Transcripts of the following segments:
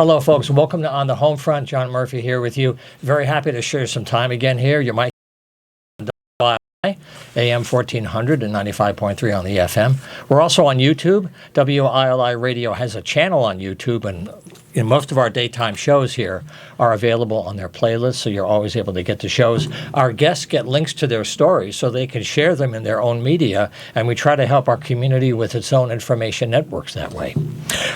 Hello, folks. Welcome to On the Homefront. John Murphy here with you. Very happy to share some time again here. You might AM 1400 and 95.3 on the FM. We're also on YouTube. WILI Radio has a channel on YouTube, and most of our daytime shows here are available on their playlist, so you're always able to get the shows. Our guests get links to their stories so they can share them in their own media, and we try to help our community with its own information networks that way.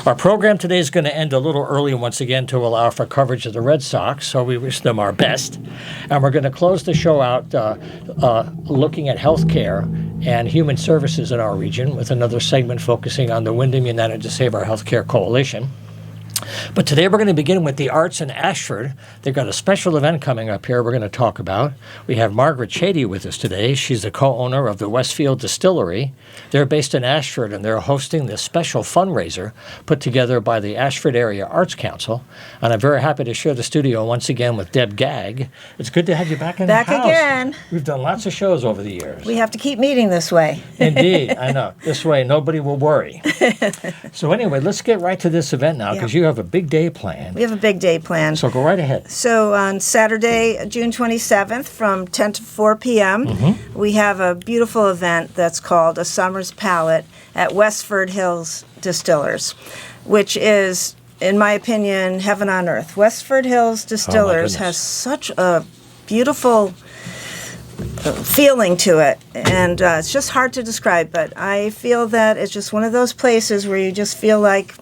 Our program today is going to end a little early once again to allow for coverage of the Red Sox, so we wish them our best. And we're going to close the show out looking at healthcare and human services in our region with another segment focusing on the Wyndham United to Save Our Healthcare Coalition. But today we're going to begin with the arts in Ashford. They've got a special event coming up here we're going to talk about. We have Margaret Chatey with us today. She's the co-owner of the Westfield Distillery. They're based in Ashford, and they're hosting this special fundraiser put together by the Ashford Area Arts Council. And I'm very happy to share the studio once again with Deb Gagg. It's good to have you back in the house. Back again. We've done lots of shows over the years. We have to keep meeting this way. Indeed, I know. This way nobody will worry. So anyway, let's get right to this event now, because you have a big day planned. We have a big day planned. So go right ahead. So on Saturday, June 27th, from 10 to 4 p.m., we have a beautiful event that's called A Summer's Palate at Westford Hills Distillers, which is, in my opinion, heaven on earth. Westford Hills Distillers has such a beautiful feeling to it, and it's just hard to describe, but I feel that it's just one of those places where you just feel like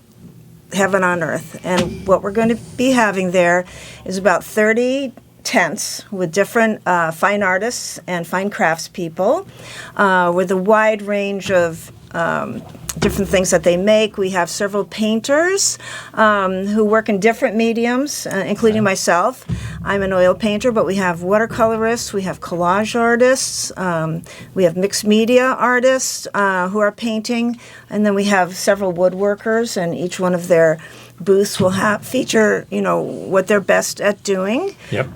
heaven on earth. And what we're going to be having there is about 30 tents with different fine artists and fine craftspeople with a wide range of different things that they make. We have several painters who work in different mediums, including myself. I'm an oil painter, but we have watercolorists, we have collage artists, we have mixed media artists who are painting, and then we have several woodworkers, and each one of their booths will feature, what they're best at doing. Yep.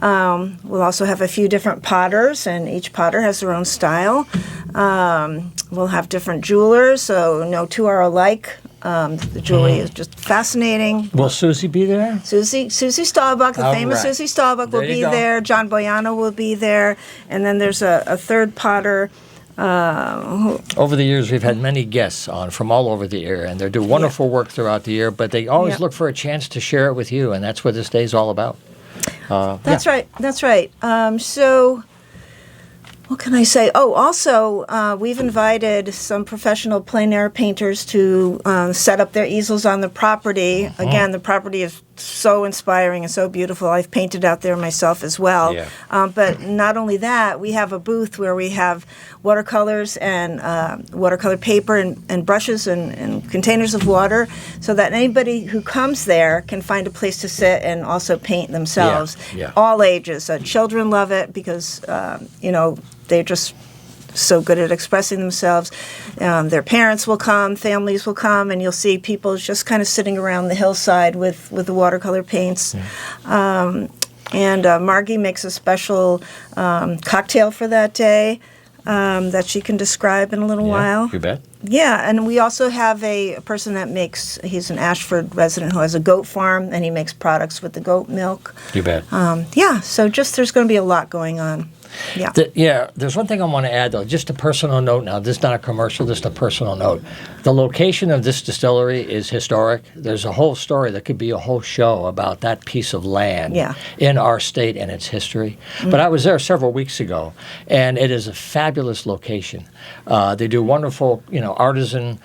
We'll also have a few different potters, and each potter has their own style. We'll have different jewelers, so no two are alike. The jewelry is just fascinating. Will Susie be there? Susie Staubach, the famous Susie Staubach, will be there. John Boyano will be there. And then there's a third potter. Over the years, we've had many guests on from all over the area, and they do wonderful work throughout the year, but they always look for a chance to share it with you, and that's what this day is all about. That's right. So what can I say? Oh, also, we've invited some professional plein air painters to set up their easels on the property. Again, the property is so inspiring and so beautiful. I've painted out there myself as well. Yeah. But not only that, we have a booth where we have watercolors and watercolor paper and brushes and containers of water, so that anybody who comes there can find a place to sit and also paint themselves. Yeah. All ages. Children love it because, they're just so good at expressing themselves. Their parents will come, families will come, and you'll see people just kind of sitting around the hillside with the watercolor paints. And Margie makes a special cocktail for that day that she can describe in a little while. You bet. Yeah, and we also have a person that he's an Ashford resident who has a goat farm, and he makes products with the goat milk. You bet. So there's going to be a lot going on. Yeah. There's one thing I want to add, though, just a personal note now. This is not a commercial, just a personal note. The location of this distillery is historic. There's a whole story that could be a whole show about that piece of land in our state and its history. But I was there several weeks ago, and it is a fabulous location. They do wonderful, artisan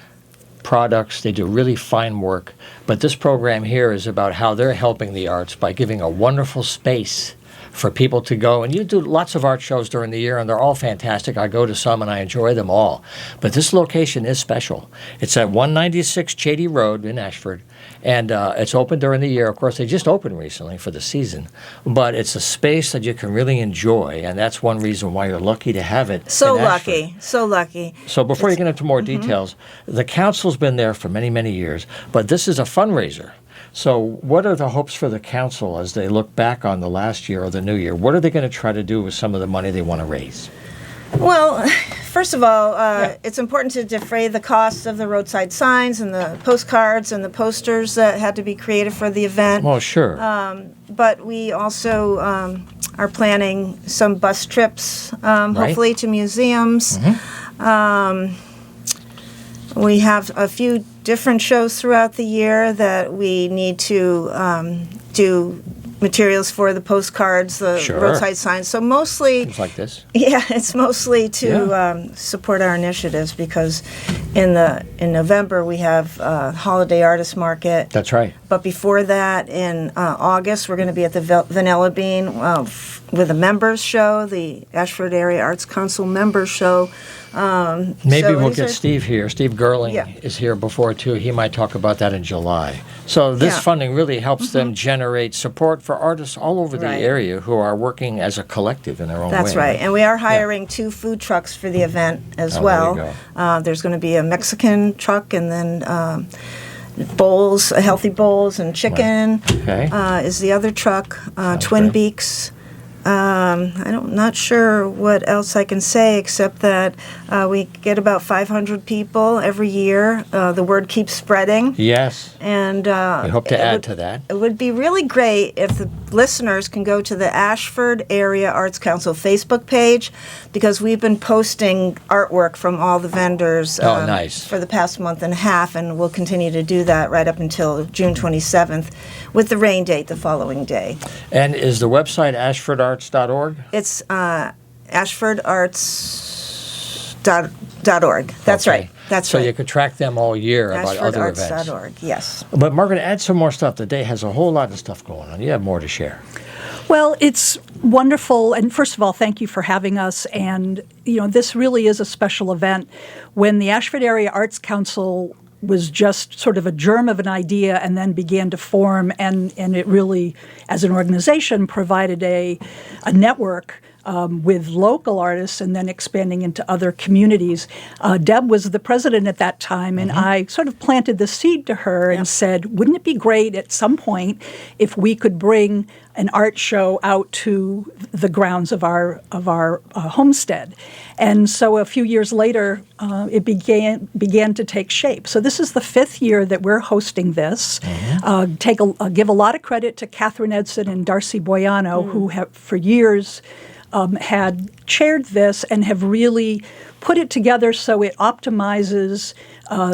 products. They do really fine work. But this program here is about how they're helping the arts by giving a wonderful space for people to go. And you do lots of art shows during the year, and they're all fantastic. I go to some, and I enjoy them all. But this location is special. It's at 196 Chatey Road in Ashford, and it's open during the year. Of course, they just opened recently for the season. But it's a space that you can really enjoy, and that's one reason why you're lucky to have it. So lucky. So before you get into more details, the council's been there for many, many years, but this is a fundraiser. So what are the hopes for the council as they look back on the last year or the new year? What are they going to try to do with some of the money they want to raise? Well, first of all, it's important to defray the costs of the roadside signs and the postcards and the posters that had to be created for the event. Well, sure. But we also are planning some bus trips, hopefully to museums. We have a few different shows throughout the year that we need to do materials for, the postcards, the roadside signs. So mostly, things like this. Yeah, it's mostly to support our initiatives, because in November we have Holiday Artist Market. That's right. But before that, in August, we're going to be at the Vanilla Bean with a members show, the Ashford Area Arts Council members show. Maybe we'll get Steve here. Steve Gerling is here before, too. He might talk about that in July. So this funding really helps them generate support for artists all over the area who are working as a collective in their own way. That's right. And we are hiring 2 food trucks for the event as well. There you go. There's going to be a Mexican truck, and then bowls, healthy bowls and chicken is the other truck. Twin Beaks. I'm not sure what else I can say, except that we get about 500 people every year. The word keeps spreading. Yes. And we hope to add to that. It would be really great if the listeners can go to the Ashford Area Arts Council Facebook page, because we've been posting artwork from all the vendors for the past month and a half, and we'll continue to do that right up until June 27th, with the rain date the following day. And is the website ashfordarts.org? It's ashfordarts.org. That's right. So you could track them all year about other events. Ashfordarts.org, yes. But Margaret, add some more stuff. The day has a whole lot of stuff going on. You have more to share. Well, it's wonderful. And first of all, thank you for having us. And, this really is a special event. When the Ashford Area Arts Council was just sort of a germ of an idea and then began to form, and it really, as an organization, provided a network with local artists and then expanding into other communities. Deb was the president at that time, and I sort of planted the seed to her and said, wouldn't it be great at some point if we could bring an art show out to the grounds of our homestead? And so a few years later, it began to take shape. So this is the 5th year that we're hosting this. Give a lot of credit to Catherine Edson and Darcy Boyano, who have for years had chaired this and have really put it together so it optimizes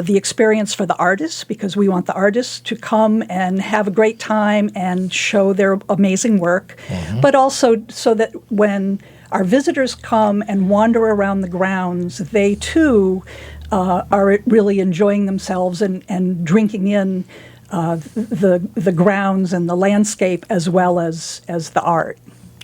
the experience for the artists, because we want the artists to come and have a great time and show their amazing work, but also so that when our visitors come and wander around the grounds, they too are really enjoying themselves and drinking in the grounds and the landscape as well as the art.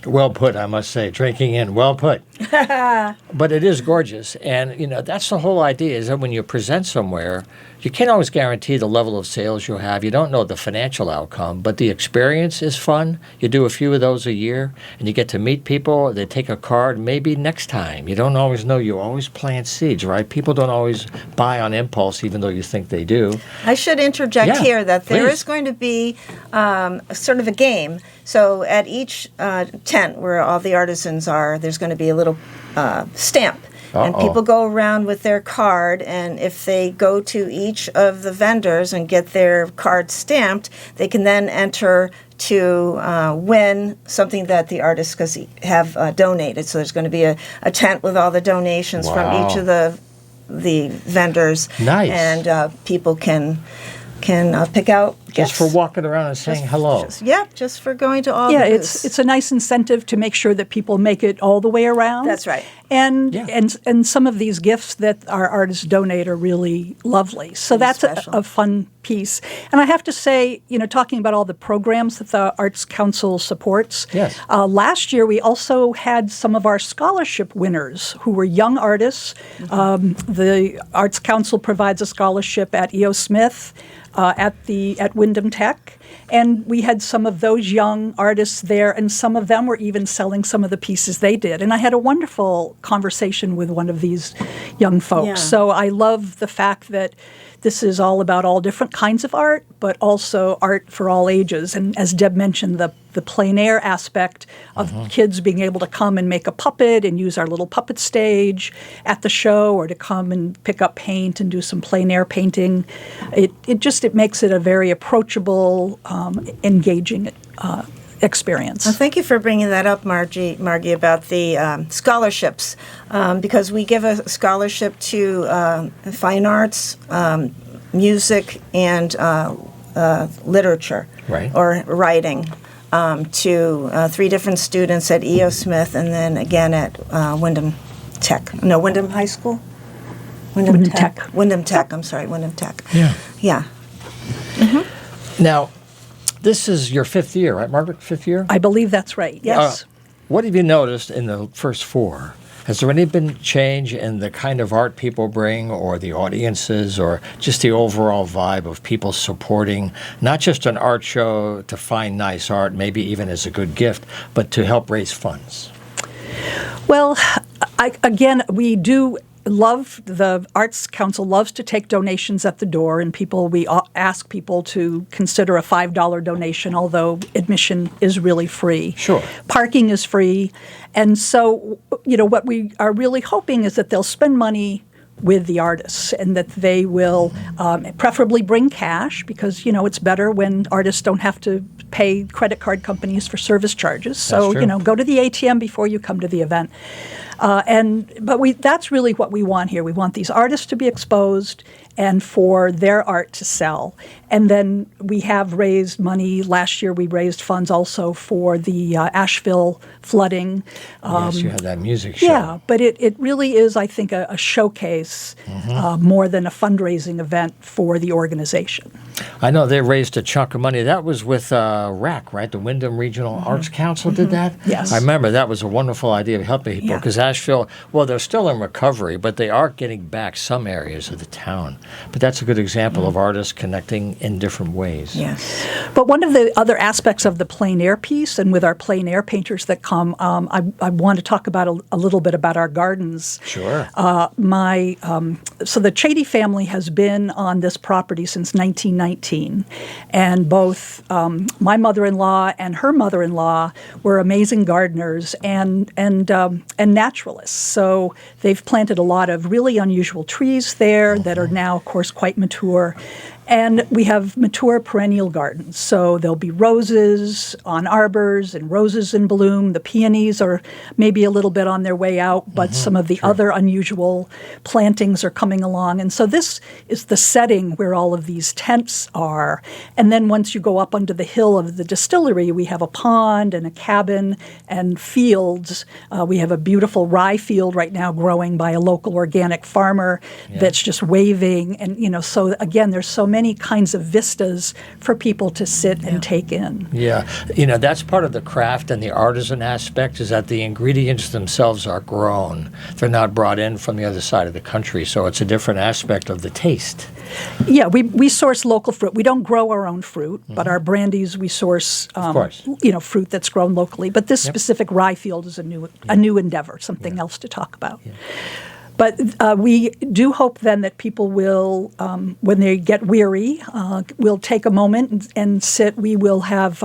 Well put, I must say. Drinking in, well put. But it is gorgeous. And, that's the whole idea, is that when you present somewhere, you can't always guarantee the level of sales you'll have. You don't know the financial outcome, but the experience is fun. You do a few of those a year, and you get to meet people. They take a card, maybe next time. You don't always know. You always plant seeds, right? People don't always buy on impulse, even though you think they do. I should interject here that there is going to be sort of a game. So at each tent where all the artisans are, there's going to be a little stamp. And people go around with their card, and if they go to each of the vendors and get their card stamped, they can then enter to win something that the artists have donated. So there's going to be a tent with all the donations from each of the vendors. Nice. And people can pick out just for walking around and saying hello. Just for going to all the booths. It's a nice incentive to make sure that people make it all the way around. That's right. And some of these gifts that our artists donate are really lovely. So that's a fun piece. And I have to say, talking about all the programs that the Arts Council supports, last year we also had some of our scholarship winners who were young artists. The Arts Council provides a scholarship at E.O. Smith, at Wyndham Tech, and we had some of those young artists there, and some of them were even selling some of the pieces they did. And I had a wonderful conversation with one of these young folks. So I love the fact that this is all about all different kinds of art, but also art for all ages. And as Deb mentioned, the plein air aspect of kids being able to come and make a puppet and use our little puppet stage at the show, or to come and pick up paint and do some plein air painting. It makes it a very approachable, engaging experience. Well, thank you for bringing that up, Margie, about the scholarships, because we give a scholarship to fine arts, music, and literature, Right. or writing, to 3 different students at E.O. Smith, and then again at Wyndham High School? Wyndham Tech. Wyndham Tech, I'm sorry, Wyndham Tech. Yeah. Yeah. Now, this is your 5th year, right, Margaret? 5th year? I believe that's right, yes. What have you noticed in the first 4? Has there any been change in the kind of art people bring, or the audiences, or just the overall vibe of people supporting not just an art show to find nice art, maybe even as a good gift, but to help raise funds? Well, we do love, the Arts Council loves to take donations at the door, and we ask people to consider a $5 donation, although admission is really free. Sure. Parking is free. And so, what we are really hoping is that they'll spend money with the artists, and that they will preferably bring cash, because, it's better when artists don't have to pay credit card companies for service charges. So, That's true. Go to the ATM before you come to the event. But that's really what we want here. We want these artists to be exposed and for their art to sell. And then we have raised money. Last year we raised funds also for the Asheville flooding. Yes, you had that music show. Yeah, but it really is, I think, a showcase more than a fundraising event for the organization. I know they raised a chunk of money. That was with RAC, right? The Wyndham Regional Arts Council did that? Yes. I remember that was a wonderful idea of helping people, Yeah. because Asheville, well, they're still in recovery, but they are getting back some areas of the town. But that's a good example of artists connecting in different ways. Yes. But one of the other aspects of the plein air piece, and with our plein air painters that come, I want to talk about a little bit about our gardens. Sure. So the Chatey family has been on this property since 1919, and both my mother-in-law and her mother-in-law were amazing gardeners and naturalists. So they've planted a lot of really unusual trees there that are now, of course, quite mature. And we have mature perennial gardens. So there'll be roses on arbors and roses in bloom. The peonies are maybe a little bit on their way out, but some of the other unusual plantings are coming along. And so this is the setting where all of these tents are. And then once you go up onto the hill of the distillery, we have a pond and a cabin and fields. We have a beautiful rye field right now growing by a local organic farmer that's just waving. And, so again, there's so many kinds of vistas for people to sit and take in. Yeah. That's part of the craft and the artisan aspect, is that the ingredients themselves are grown. They're not brought in from the other side of the country, so it's a different aspect of the taste. Yeah, we source local fruit. We don't grow our own fruit, but our brandies we source, fruit that's grown locally. But this specific rye field is a new endeavor, something else to talk about. Yeah. But we do hope then that people will, when they get weary, will take a moment and sit. We will have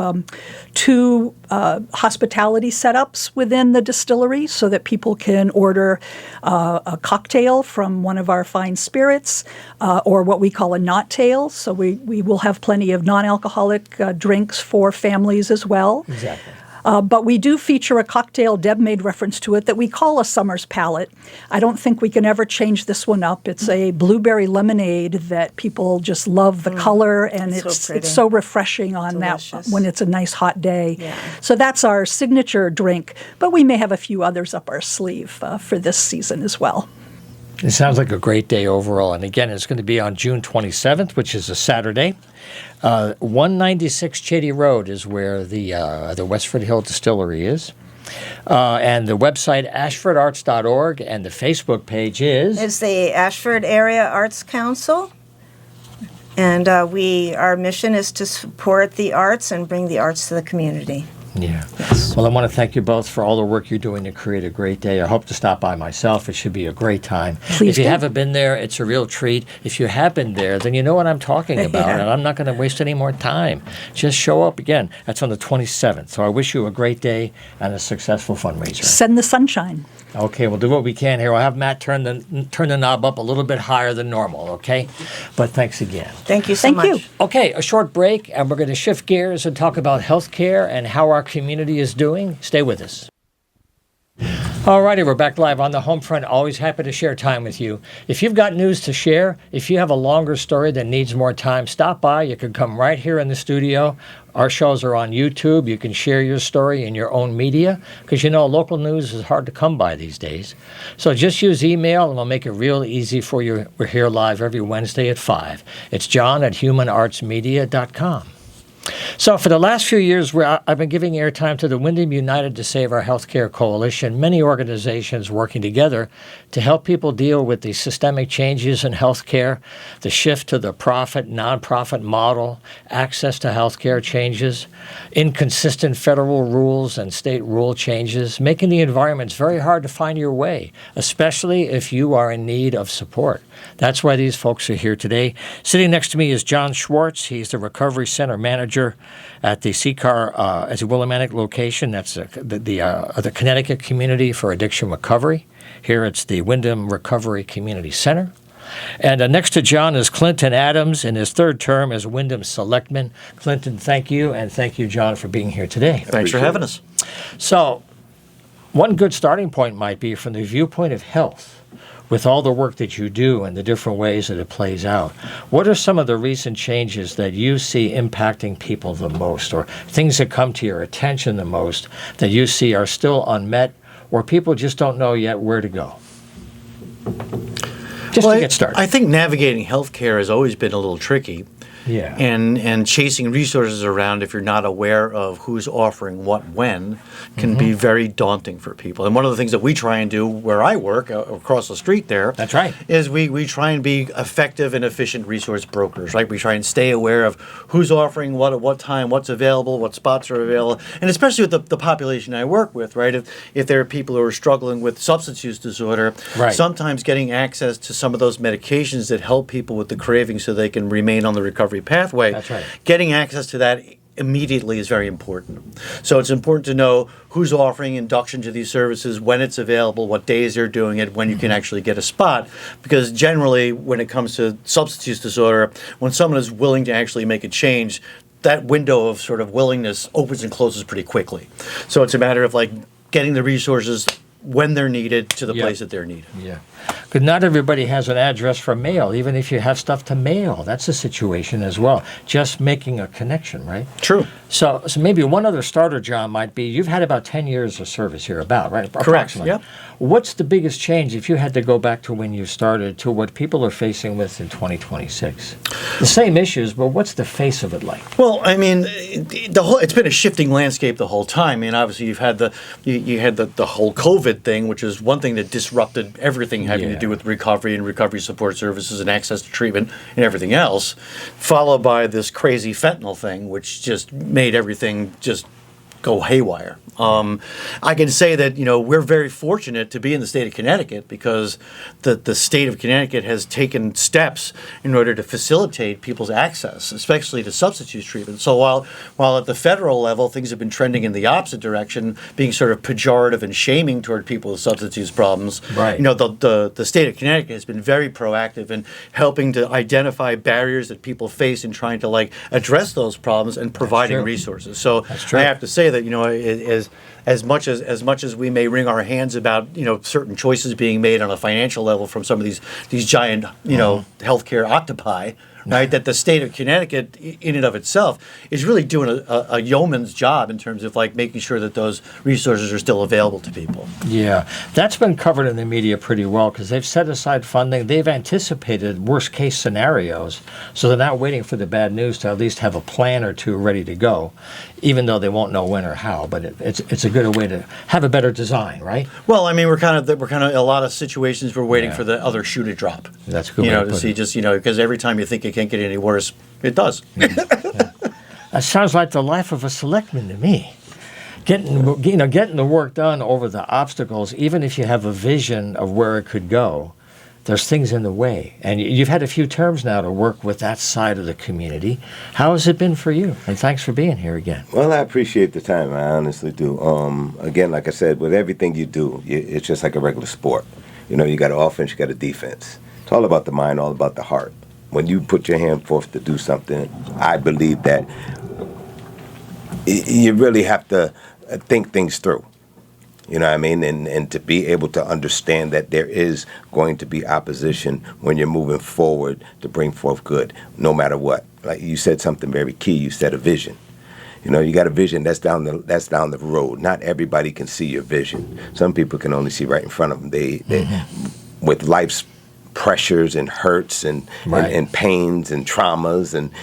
2 hospitality setups within the distillery so that people can order a cocktail from one of our fine spirits, or what we call a knottail. So we will have plenty of non-alcoholic drinks for families as well. Exactly. But we do feature a cocktail, Deb made reference to it, that we call a summer's palate. I don't think we can ever change this one up. It's a blueberry lemonade that people just love the color, and it's so refreshing on Delicious. that when it's a nice hot day. Yeah. So that's our signature drink, but we may have a few others up our sleeve for this season as well. It sounds like a great day overall. And again, it's going to be on June 27th, which is a Saturday. 196 Chatey Road is where the Westford Hill Distillery is. And the website, ashfordarts.org, and the Facebook page is? It's the Ashford Area Arts Council. And our mission is to support the arts and bring the arts to the community. Yeah. Well, I want to thank you both for all the work you're doing to create a great day. I hope to stop by myself. It should be a great time. Please if you do. haven't been there, it's a real treat. If you have been there, then you know what I'm talking about, Yeah. and I'm not going to waste any more time. Just show up again. That's on the 27th. So I wish you a great day and a successful fundraiser. Send the sunshine. Okay, we'll do what we can here. We'll have Matt turn the knob up a little bit higher than normal, okay? But thanks again. Thank you so Thank much. you. Okay, a short break, and we're going to shift gears and talk about healthcare and how our community is doing. Stay with us. All righty, we're back live on the Homefront. Always happy to share time with you. If you've got news to share, if you have a longer story that needs more time, stop by. You can come right here in the studio. Our shows are on YouTube. You can share your story in your own media because, local news is hard to come by these days. So just use email and we'll make it real easy for you. We're here live every Wednesday at 5. It's john@humanartsmedia.com. So for the last few years, I've been giving airtime to the Wyndham United to Save Our Healthcare Coalition, many organizations working together to help people deal with the systemic changes in healthcare, the shift to the profit, nonprofit model, access to healthcare changes, inconsistent federal rules and state rule changes, making the environments very hard to find your way, especially if you are in need of support. That's why these folks are here today. Sitting next to me is John Schwartz. He's the Recovery Center Manager at the CCAR at the Willimantic location. That's the Connecticut Community for Addiction Recovery. Here it's the Wyndham Recovery Community Center. And next to John is Clinton Adams in his third term as Wyndham Selectman. Clinton, thank you, and thank you, John, for being here today. Thanks for having us. So, one good starting point might be from the viewpoint of health. With all the work that you do and the different ways that it plays out, what are some of the recent changes that you see impacting people the most, or things that come to your attention the most that you see are still unmet, or people just don't know yet where to go? Just to get started. I think navigating healthcare has always been a little tricky. Yeah. And chasing resources around if you're not aware of who's offering what when can be very daunting for people. And one of the things that we try and do where I work across the street there, That's right, is we try and be effective and efficient resource brokers, right? We try and stay aware of who's offering what at what time, what's available, what spots are available. And especially with the population I work with, right? If there are people who are struggling with substance use disorder, Right. sometimes getting access to some of those medications that help people with the craving so they can remain on the recovery pathway. That's right. Getting access to that immediately is very important. So it's important to know who's offering induction to these services, when it's available, what days they're doing it, when you can actually get a spot. Because generally, when it comes to substance use disorder, when someone is willing to actually make a change, that window of sort of willingness opens and closes pretty quickly. So it's a matter of getting the resources when they're needed to the Yeah. place that they're needed. Yeah. Because not everybody has an address for mail, even if you have stuff to mail. That's a situation as well. Just making a connection, right? True. So maybe one other starter, John, might be you've had about 10 years of service here, right? Approximately. Yep. What's the biggest change if you had to go back to when you started to what people are facing with in 2026? The same issues, but what's the face of it like? Well, I mean, it's been a shifting landscape the whole time. I mean, obviously you've had you had the whole COVID thing, which is one thing that disrupted everything having to Yeah. do with recovery and recovery support services and access to treatment and everything else, followed by this crazy fentanyl thing, which just made everything just go haywire. I can say that we're very fortunate to be in the state of Connecticut because the state of Connecticut has taken steps in order to facilitate people's access, especially to substance use treatment. So while at the federal level things have been trending in the opposite direction, being sort of pejorative and shaming toward people with substance use problems, Right. The state of Connecticut has been very proactive in helping to identify barriers that people face in trying to address those problems and providing true. resources. So That's true. I have to say that as much as we may wring our hands about certain choices being made on a financial level from some of these giant healthcare octopi, right? That the state of Connecticut in and of itself is really doing a yeoman's job in terms of making sure that those resources are still available to people. Yeah, that's been covered in the media pretty well because they've set aside funding. They've anticipated worst case scenarios, so they're not waiting for the bad news to at least have a plan or two ready to go, even though they won't know when or how. But it's a good way to have a better design, right? Well, I mean, we're kind of in a lot of situations we're waiting for the other shoe to drop. That's a good way to to put see it. just because every time you think it can't get any worse, it does. That sounds like the life of a selectman to me. getting the work done over the obstacles, even if you have a vision of where it could go, there's things in the way. And you've had a few terms now to work with that side of the community. How has it been for you? And thanks for being here again. Well, I appreciate the time. I honestly do. Again, like I said, with everything you do, it's just like a regular sport. You got an offense, you got a defense. It's all about the mind, all about the heart. When you put your hand forth to do something, I believe that you really have to think things through. You know what I mean? And to be able to understand that there is going to be opposition when you're moving forward to bring forth good, no matter what. Like you said something very key. You said a vision. You got a vision that's down the road. Not everybody can see your vision. Some people can only see right in front of them. They with life's pressures and hurts and pains and traumas and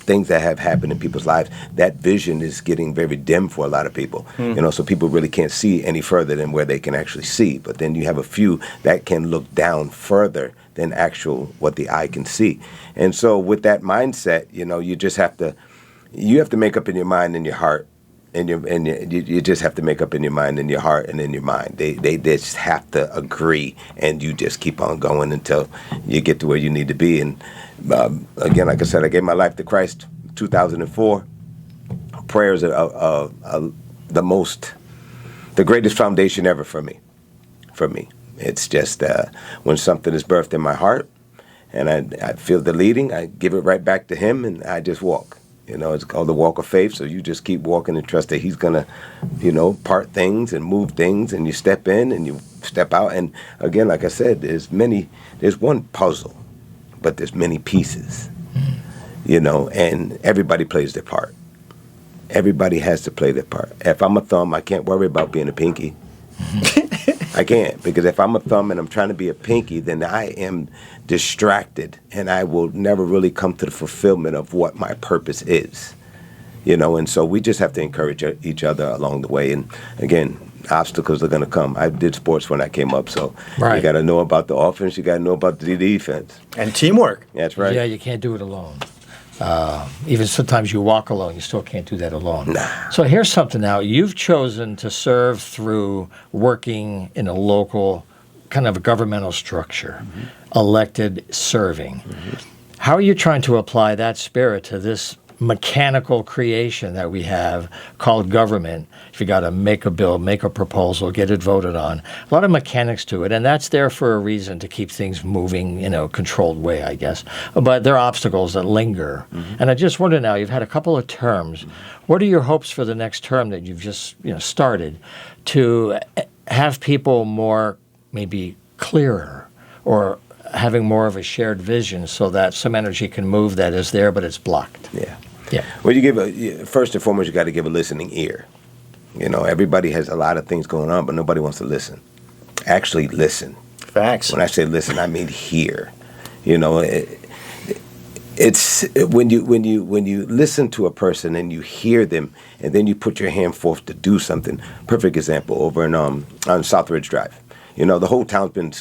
things that have happened in people's lives, that vision is getting very dim for a lot of people. So people really can't see any further than where they can actually see. But then you have a few that can look down further than what the eye can see. And so with that mindset, you just have to make up in your mind and your heart. And you just have to make up in your mind and your heart and in your mind. They just have to agree, and you just keep on going until you get to where you need to be. And again, like I said, I gave my life to Christ 2004. Prayers are the greatest foundation ever for me. It's just when something is birthed in my heart, and I feel the leading, I give it right back to Him, and I just walk. It's called the walk of faith. So you just keep walking and trust that He's going to, part things and move things, and you step in and you step out. And again, like I said, there's one puzzle, but there's many pieces, and everybody plays their part. Everybody has to play their part. If I'm a thumb, I can't worry about being a pinky. I can't, because if I'm a thumb and I'm trying to be a pinky, then I am distracted, and I will never really come to the fulfillment of what my purpose is. And so we just have to encourage each other along the way. And again, obstacles are going to come. I did sports when I came up, so you got to know about the offense, you got to know about the defense. And teamwork. That's right. Yeah, you can't do it alone. Even sometimes you walk alone, you still can't do that alone. Nah. So here's something now. You've chosen to serve through working in a local kind of a governmental structure, elected serving. How are you trying to apply that spirit to this mechanical creation that we have called government? If you got to make a bill, make a proposal, get it voted on, a lot of mechanics to it, and that's there for a reason, to keep things moving in a controlled way, I guess. But there are obstacles that linger. And I just wonder now, you've had a couple of terms. What are your hopes for the next term that you've just started to have people more maybe clearer, or having more of a shared vision, so that some energy can move that is there but it's blocked? Yeah. Well, first and foremost, you got to give a listening ear. Everybody has a lot of things going on, but nobody wants to listen. Actually listen. Facts. When I say listen, I mean hear. It's when you listen to a person and you hear them, and then you put your hand forth to do something. Perfect example over on South Ridge Drive. The whole town's been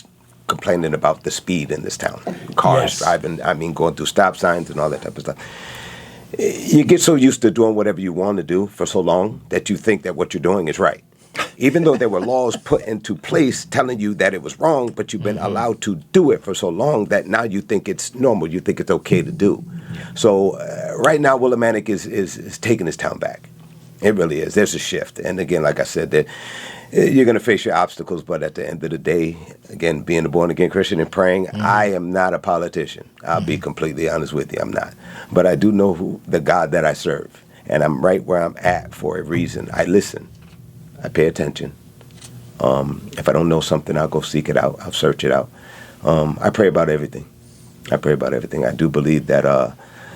complaining about the speed in this town. Cars driving, going through stop signs and all that type of stuff. You get so used to doing whatever you want to do for so long that you think that what you're doing is right. Even though there were laws put into place telling you that it was wrong, but you've been allowed to do it for so long that now you think it's normal, you think it's okay to do. So right now, Willimantic is taking this town back. It really is. There's a shift. And again, like I said, that you're going to face your obstacles, but at the end of the day, again, being a born-again Christian and praying, I am not a politician. I'll be completely honest with you, I'm not. But I do know the God that I serve, and I'm right where I'm at for a reason. I listen. I pay attention. If I don't know something, I'll go seek it out. I'll search it out. I pray about everything. I do believe that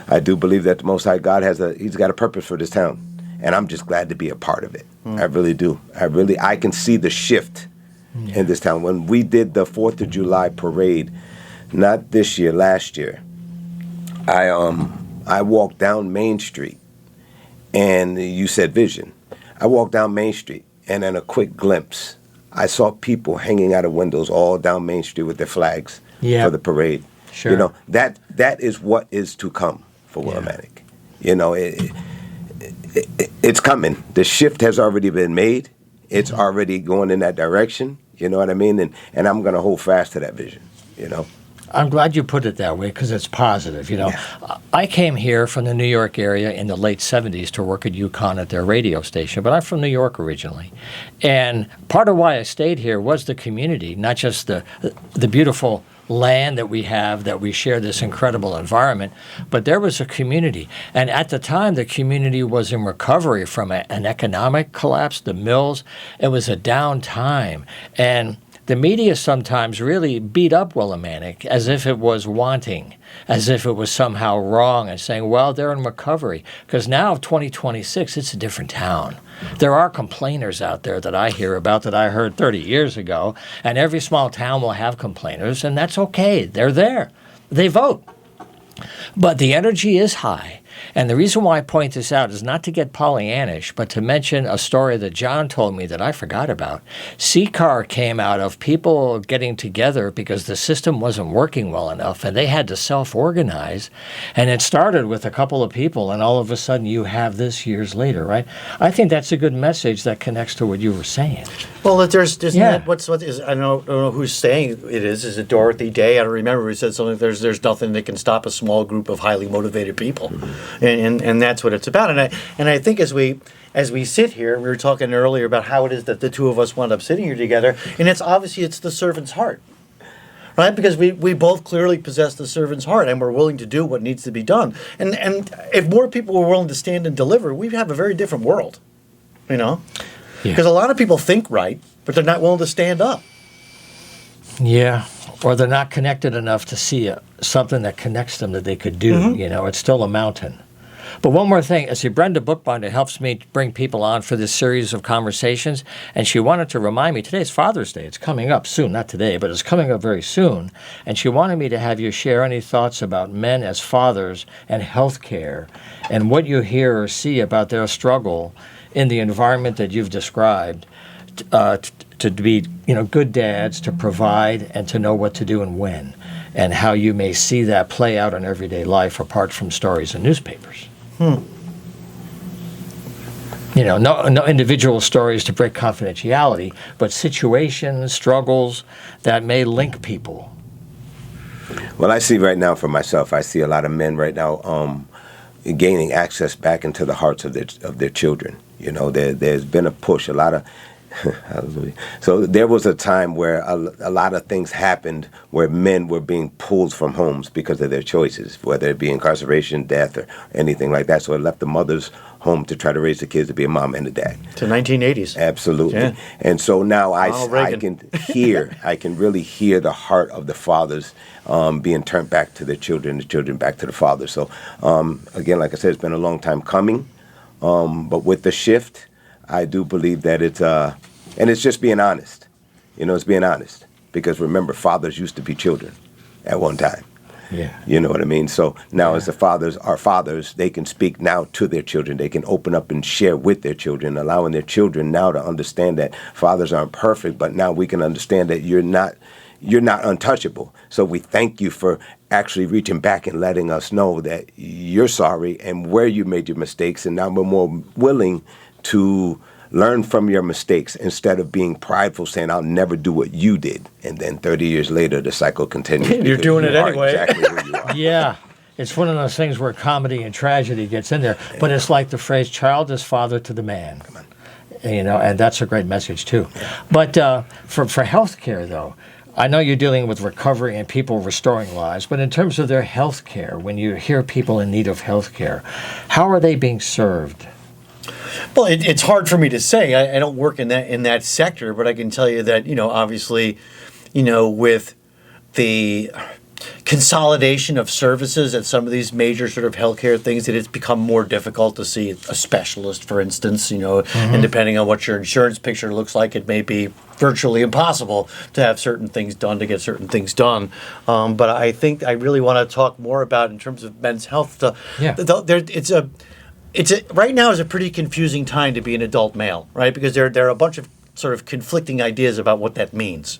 the Most High God He's got a purpose for this town. And I'm just glad to be a part of it. I really do. I can see the shift in this town. When we did the 4th of July parade, not this year, last year, I walked down Main Street, and you said vision. I walked down Main Street, and in a quick glimpse, I saw people hanging out of windows all down Main Street with their flags for the parade. Sure. That is what is to come for Willimantic. it's coming. The shift has already been made. It's already going in that direction. You know what I mean? And I'm going to hold fast to that vision, you know? I'm glad you put it that way because it's positive. You know, I came here from the New York area in the late 70s to work at UConn at their radio station, but I'm from New York originally. And part of why I stayed here was the community, not just the beautiful land that we have, that we share this incredible environment, but there was a community. And at the time, the community was in recovery from an economic collapse, the mills. It was a down time. And the media sometimes really beat up Willimantic as if it was wanting, as if it was somehow wrong, and saying, well, they're in recovery. Because now, 2026, it's a different town. There are complainers out there that I hear about that I heard 30 years ago, and every small town will have complainers, and that's okay. They're there. They vote. But the energy is high. And the reason why I point this out is not to get Pollyannish, but to mention a story that John told me that I forgot about. CCAR came out of people getting together because the system wasn't working well enough, and they had to self-organize. And it started with a couple of people, and all of a sudden you have this years later, right? I think that's a good message that connects to what you were saying. Well, isn't that what is? I don't know who's saying it is. Is it Dorothy Day? I don't remember who said something. There's nothing that can stop a small group of highly motivated people, and that's what it's about. And I think as we sit here, we were talking earlier about how it is that the two of us wound up sitting here together, and it's the servant's heart, right? Because we both clearly possess the servant's heart, and we're willing to do what needs to be done. And if more people were willing to stand and deliver, we'd have a very different world, you know. Because a lot of people think right, but they're not willing to stand up. Yeah, or they're not connected enough to see something that connects them that they could do. Mm-hmm. You know, it's still a mountain. But one more thing, see, Brenda Bookbinder helps me bring people on for this series of conversations, and she wanted to remind me, today's Father's Day. It's coming up soon, not today, but it's coming up very soon. And she wanted me to have you share any thoughts about men as fathers and health care and what you hear or see about their struggle in the environment that you've described, to be, you know, good dads, to provide, and to know what to do and when, and how you may see that play out in everyday life apart from stories in newspapers. You know, no individual stories to break confidentiality, but situations, struggles that may link people. Well, I see right now for myself, I see a lot of men right now gaining access back into the hearts of their children. You know, there's been a push, a lot of. So there was a time where a lot of things happened where men were being pulled from homes because of their choices, whether it be incarceration, death, or anything like that. So it left the mothers home to try to raise the kids to be a mom and a dad. To 1980s. Absolutely. Yeah. And so now I can really hear the heart of the fathers being turned back to their children, the children back to the fathers. So again, like I said, it's been a long time coming. But with the shift, I do believe that and it's just being honest. You know, it's being honest. Because remember, fathers used to be children at one time. Yeah. You know what I mean? So now as the fathers are fathers, they can speak now to their children. They can open up and share with their children, allowing their children now to understand that fathers aren't perfect, but now we can understand that you're not untouchable. So we thank you for actually reaching back and letting us know that you're sorry and where you made your mistakes, and now we're more willing to learn from your mistakes instead of being prideful, saying, I'll never do what you did. And then 30 years later, the cycle continues. You're doing it anyway. Exactly where you are. Yeah. It's one of those things where comedy and tragedy gets in there. But it's like the phrase, child is father to the man. Come on. You know, and that's a great message, too. But for health care, though, I know you're dealing with recovery and people restoring lives, but in terms of their health care, when you hear people in need of health care, how are they being served? Well, it's hard for me to say. I don't work in that sector, but I can tell you that, you know, obviously, you know, with the consolidation of services at some of these major sort of healthcare things, that it's become more difficult to see a specialist, for instance, you know, and depending on what your insurance picture looks like, it may be virtually impossible to have certain things done, to get certain things done. But I think I really want to talk more about, in terms of men's health, right now is a pretty confusing time to be an adult male, right? Because there are a bunch of sort of conflicting ideas about what that means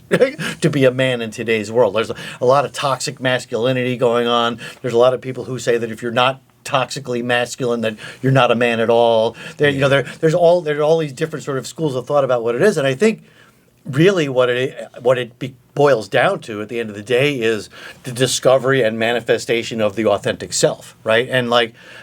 to be a man in today's world. There's a lot of toxic masculinity going on. There's a lot of people who say that if you're not toxically masculine, that you're not a man at all. There's all these different sort of schools of thought about what it is, and I think really what it boils down to at the end of the day is the discovery and manifestation of the authentic self, right? And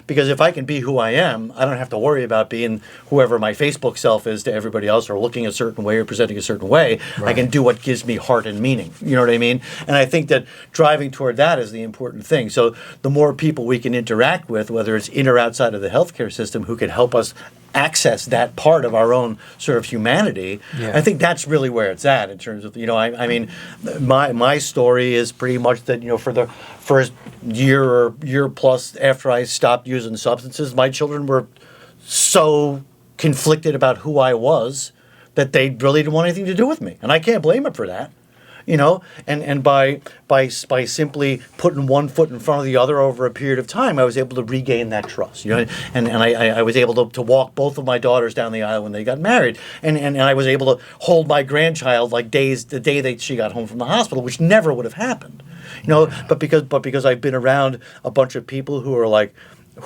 because if I can be who I am, I don't have to worry about being whoever my Facebook self is to everybody else, or looking a certain way or presenting a certain way. Right. I can do what gives me heart and meaning. You know what I mean? And I think that driving toward that is the important thing. So the more people we can interact with, whether it's in or outside of the healthcare system, who can help us access that part of our own sort of humanity, I think that's really where it's at in terms of, I mean, my story is pretty much that, for the first year or year plus after I stopped using substances, my children were so conflicted about who I was that they really didn't want anything to do with me. And I can't blame them for that. And by simply putting one foot in front of the other over a period of time, I was able to regain that trust. And I was able to walk both of my daughters down the aisle when they got married, and I was able to hold my grandchild the day that she got home from the hospital, which never would have happened. But because I've been around a bunch of people who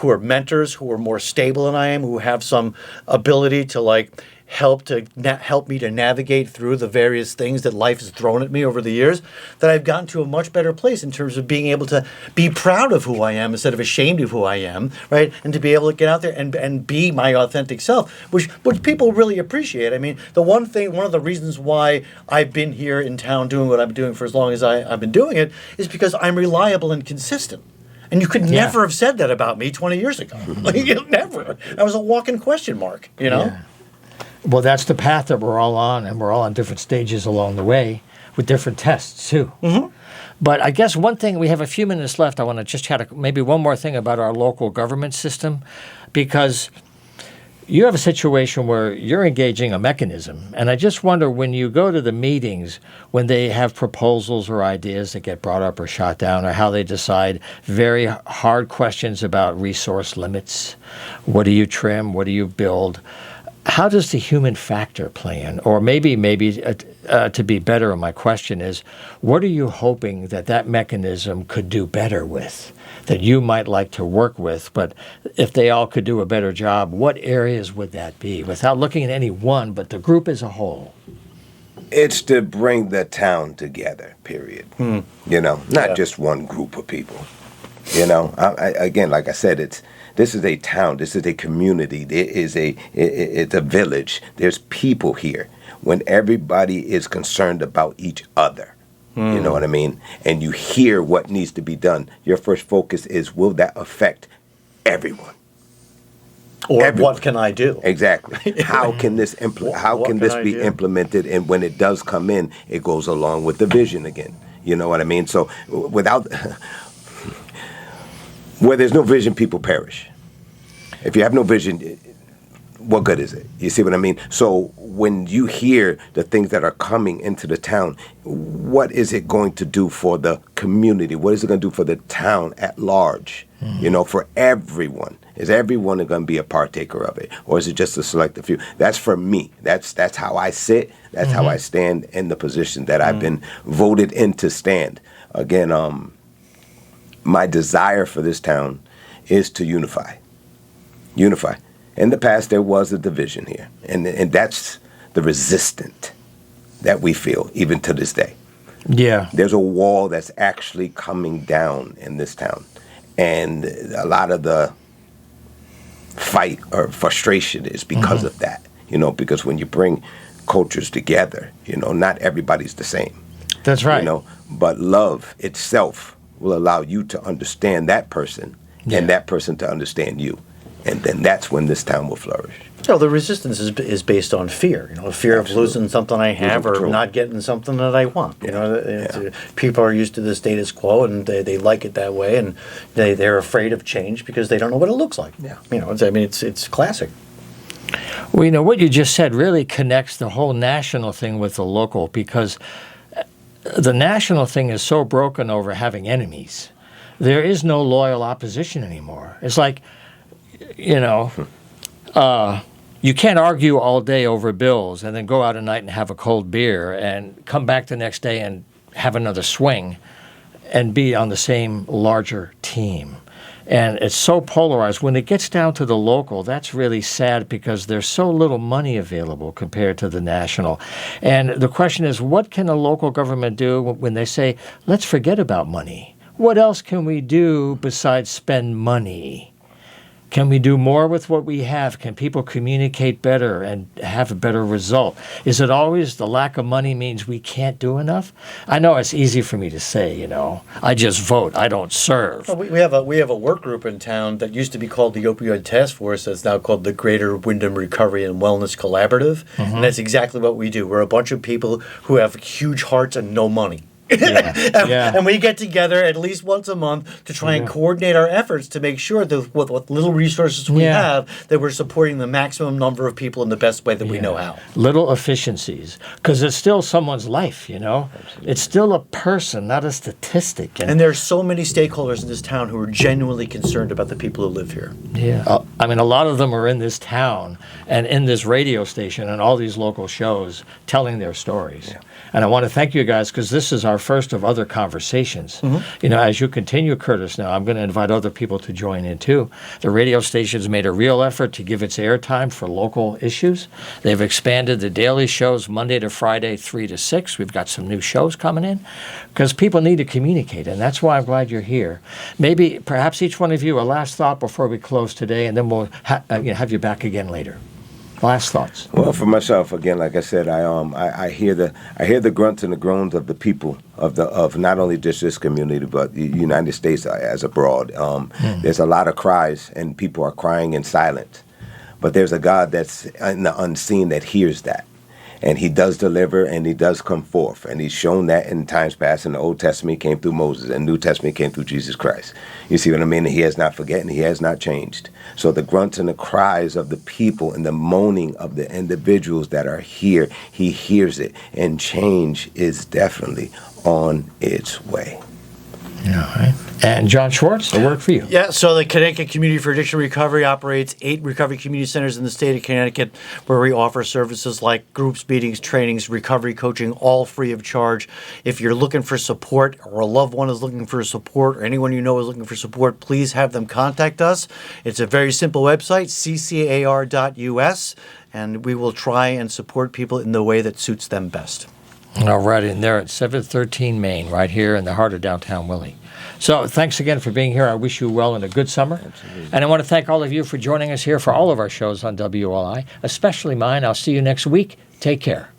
are mentors, who are more stable than I am, who have some ability to help me to navigate through the various things that life has thrown at me over the years, that I've gotten to a much better place in terms of being able to be proud of who I am instead of ashamed of who I am, right? And to be able to get out there and be my authentic self, which people really appreciate. I mean, one of the reasons why I've been here in town doing what I've been doing for as long as I've been doing it is because I'm reliable and consistent. And you could never have said that about me 20 years ago. Never. I was a walking question mark, Yeah. Well, that's the path that we're all on, and we're all on different stages along the way with different tests, too. Mm-hmm. But I guess one thing, we have a few minutes left. I want to just chat maybe one more thing about our local government system, because you have a situation where you're engaging a mechanism. And I just wonder, when you go to the meetings, when they have proposals or ideas that get brought up or shot down, or how they decide very hard questions about resource limits, what do you trim, what do you build? How does the human factor play in? Or maybe to be better, my question is, what are you hoping that mechanism could do better with, that you might like to work with? But if they all could do a better job, what areas would that be? Without looking at any one, but the group as a whole. It's to bring the town together, period. Not just one group of people. Again, like I said, this is a town. This is a community. It's a village. There's people here. When everybody is concerned about each other, you know what I mean? And you hear what needs to be done, your first focus is, will that affect everyone? Or everyone. What can I do? Exactly. How can this be implemented? And when it does come in, it goes along with the vision again. You know what I mean? So where there's no vision, people perish. If you have no vision, what good is it? You see what I mean? So when you hear the things that are coming into the town, what is it going to do for the community? What is it going to do for the town at large? For everyone. Is everyone going to be a partaker of it? Or is it just a select few? That's for me. That's how I sit. That's how I stand in the position that I've been voted in to stand. Again, my desire for this town is to unify. In the past, there was a division here, and that's the resistance that we feel even to this day. Yeah. There's a wall that's actually coming down in this town, and a lot of the fight or frustration is because of that, because when you bring cultures together, not everybody's the same. That's right. But love itself will allow you to understand that person and that person to understand you. And then that's when this town will flourish. So the resistance is based on fear. Fear of losing something I have or not getting something that I want. People are used to the status quo and they like it that way, and they're afraid of change because they don't know what it looks like. Yeah. It's classic. Well, what you just said really connects the whole national thing with the local, because the national thing is so broken over having enemies. There is no loyal opposition anymore. It's like, you can't argue all day over bills and then go out at night and have a cold beer and come back the next day and have another swing and be on the same larger team. And it's so polarized. When it gets down to the local, that's really sad because there's so little money available compared to the national. And the question is, what can a local government do when they say, let's forget about money? What else can we do besides spend money? Can we do more with what we have? Can people communicate better and have a better result? Is it always the lack of money means we can't do enough? I know it's easy for me to say, I just vote. I don't serve. Well, we have a work group in town that used to be called the Opioid Task Force. That's now called the Greater Wyndham Recovery and Wellness Collaborative. And that's exactly what we do. We're a bunch of people who have huge hearts and no money. And we get together at least once a month to try and coordinate our efforts to make sure that with what little resources we have, that we're supporting the maximum number of people in the best way that we know how. Little efficiencies, because it's still someone's life, Absolutely. It's still a person, not a statistic. And there are so many stakeholders in this town who are genuinely concerned about the people who live here. Yeah. I mean, a lot of them are in this town and in this radio station and all these local shows telling their stories. Yeah. And I want to thank you guys because this is our first of other conversations. As you continue, Curtis, now I'm going to invite other people to join in too. The radio station's made a real effort to give its airtime for local issues. They've expanded the daily shows Monday to Friday, 3 to 6. We've got some new shows coming in because people need to communicate, and that's why I'm glad you're here. Maybe, perhaps each one of you, a last thought before we close today, and then we'll have you back again later. Last thoughts. Well, for myself, again, like I said, I hear the grunts and the groans of the people of not only just this community but the United States as abroad. There's a lot of cries, and people are crying in silence. But there's a God that's in the unseen that hears that. And he does deliver, and he does come forth. And he's shown that in times past. In the Old Testament, he came through Moses, and New Testament came through Jesus Christ. You see what I mean? He has not forgotten. He has not changed. So the grunts and the cries of the people and the moaning of the individuals that are here, he hears it. And change is definitely on its way. Yeah, right. And John Schwartz, a word for you. Yeah, so the Connecticut Community for Addiction Recovery operates 8 recovery community centers in the state of Connecticut where we offer services like groups, meetings, trainings, recovery coaching, all free of charge. If you're looking for support or a loved one is looking for support or anyone you know is looking for support, please have them contact us. It's a very simple website, ccar.us, and we will try and support people in the way that suits them best. All right, and they're at 713 Main, right here in the heart of downtown Willie. So thanks again for being here. I wish you well and a good summer. Absolutely. And I want to thank all of you for joining us here for all of our shows on WLI, especially mine. I'll see you next week. Take care.